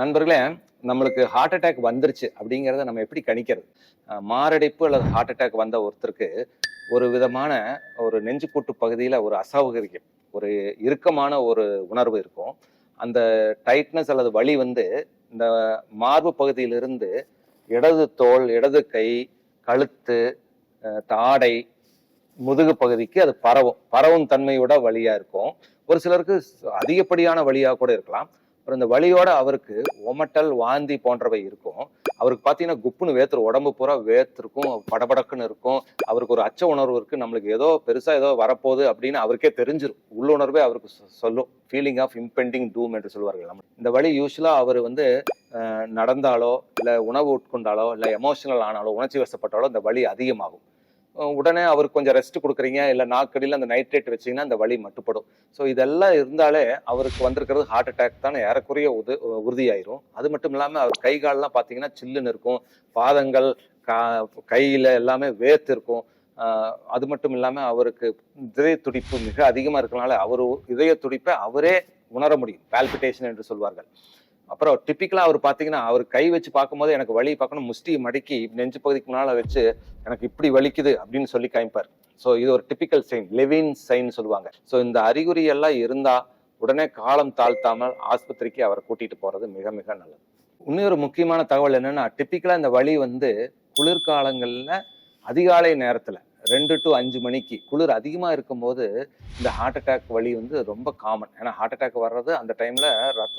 நண்பர்களே, நம்மளுக்கு heart attack வந்துருச்சு அப்படிங்கிறத நம்ம எப்படி கணிக்கிறது? மாரடைப்பு அல்லது ஹார்ட் அட்டாக் வந்த ஒருத்தருக்கு ஒரு விதமான ஒரு நெஞ்சுக்கூட்டு பகுதியில ஒரு அசௌகரியம், ஒரு இறுக்கமான ஒரு உணர்வு இருக்கும். அந்த டைட்னஸ் அல்லது வலி வந்து இந்த மார்பு பகுதியிலிருந்து இடது தோள், இடது கை, கழுத்து, தாடை, முதுகு பகுதிக்கு அது பரவும் தன்மையோட வலியா இருக்கும். ஒரு சிலருக்கு அதிகப்படியான வலியா கூட இருக்கலாம். அப்புறம் இந்த வலியோட அவருக்கு ஒமட்டல், வாந்தி போன்றவை இருக்கும். அவருக்கு பார்த்தீங்கன்னா குப்புன்னு வேர்த்துரும். உடம்பு பூரா வேர்த்திருக்கும், படபடக்குன்னு இருக்கும். அவருக்கு ஒரு அச்ச உணர்வு இருக்கு. நம்மளுக்கு ஏதோ பெருசா ஏதோ வரப்போகுது அப்படின்னு அவருக்கே தெரிஞ்சிரும். உள்ளுணர்வே அவருக்கு சொல்லும். ஃபீலிங் ஆஃப் இம்பெண்டிங் டூம் என்று சொல்வார்கள். இந்த வலி யூஸ்வலா அவர் வந்து நடந்தாலோ, இல்ல உணவு உட்கொண்டாலோ, இல்ல எமோஷனல் ஆனாலோ, உணர்ச்சி வசப்பட்டாலோ இந்த வலி அதிகமாகும். உடனே அவருக்கு கொஞ்சம் ரெஸ்ட் கொடுக்குறீங்க, இல்லை நாக்கடியில் அந்த நைட்ரேட் வச்சிங்கன்னா அந்த வலி மட்டுப்படும். ஸோ இதெல்லாம் இருந்தாலே அவருக்கு வந்திருக்கிறது ஹார்ட் அட்டாக் தான் ஏறக்குறைய உறுதியாயிரும். அது மட்டும் இல்லாமல் அவர் கை காலெலாம் பார்த்தீங்கன்னா சில்லுன்னு இருக்கும், பாதங்கள் கையில் எல்லாமே வேர்த்து இருக்கும். அது மட்டும் இல்லாமல் அவருக்கு இதய துடிப்பு மிக அதிகமாக இருக்கனால அவர் இதய துடிப்பை அவரே உணர முடியும், பால்பிட்டேஷன் என்று சொல்வார்கள். அப்புறம் டிப்பிக்கலா அவர் பாத்தீங்கன்னா அவர் கை வச்சு பார்க்கும்போது எனக்கு வலி பார்க்கணும், முஷ்டி மடக்கி நெஞ்சு பகுதிக்கு முன்னால வச்சு எனக்கு இப்படி வலிக்குது அப்படின்னு சொல்லி காமிப்பார். ஸோ இது ஒரு டிப்பிக்கல் சைன், லெவின் சைன் சொல்லுவாங்க. ஸோ இந்த அறிகுறி எல்லாம் இருந்தா உடனே காலம் தாழ்த்தாமல் ஆஸ்பத்திரிக்கு அவரை கூட்டிட்டு போறது மிக மிக நல்லது. இன்னொரு முக்கியமான தகவல் என்னன்னா, டிப்பிக்கலா இந்த வலி வந்து குளிர்காலங்கள்ல அதிகாலை நேரத்துல 2 to 5 மணிக்கு குளிர் அதிகமா இருக்கும்போது இந்த ஹார்ட் அட்டாக் வலி வந்து ரொம்ப காமன். ஏன்னா ஹார்ட் அட்டாக் வர்றது அந்த டைம்ல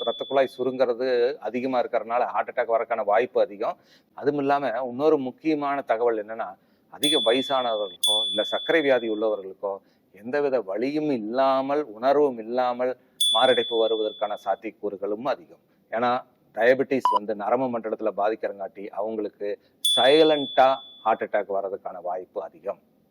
ரத்த குழாய் சுருங்கிறது அதிகமா இருக்கிறதுனால ஹார்ட் அட்டாக் வரக்கான வாய்ப்பு அதிகம். அதுவும் இல்லாம இன்னொரு முக்கியமான தகவல் என்னன்னா, அதிக வயசானவர்களுக்கோ இல்ல சர்க்கரை வியாதி உள்ளவர்களுக்கோ எந்தவித வலியும் இல்லாமல், உணர்வும் இல்லாமல் மாரடைப்பு வருவதற்கான சாத்தியக்கூறுகளும் அதிகம். ஏன்னா டயபெட்டிஸ் வந்து நரம்பு மண்டலத்துல பாதிக்கிறங்காட்டி அவங்களுக்கு சைலண்டா ஹார்ட் அட்டாக் வர்றதுக்கான வாய்ப்பு அதிகம்.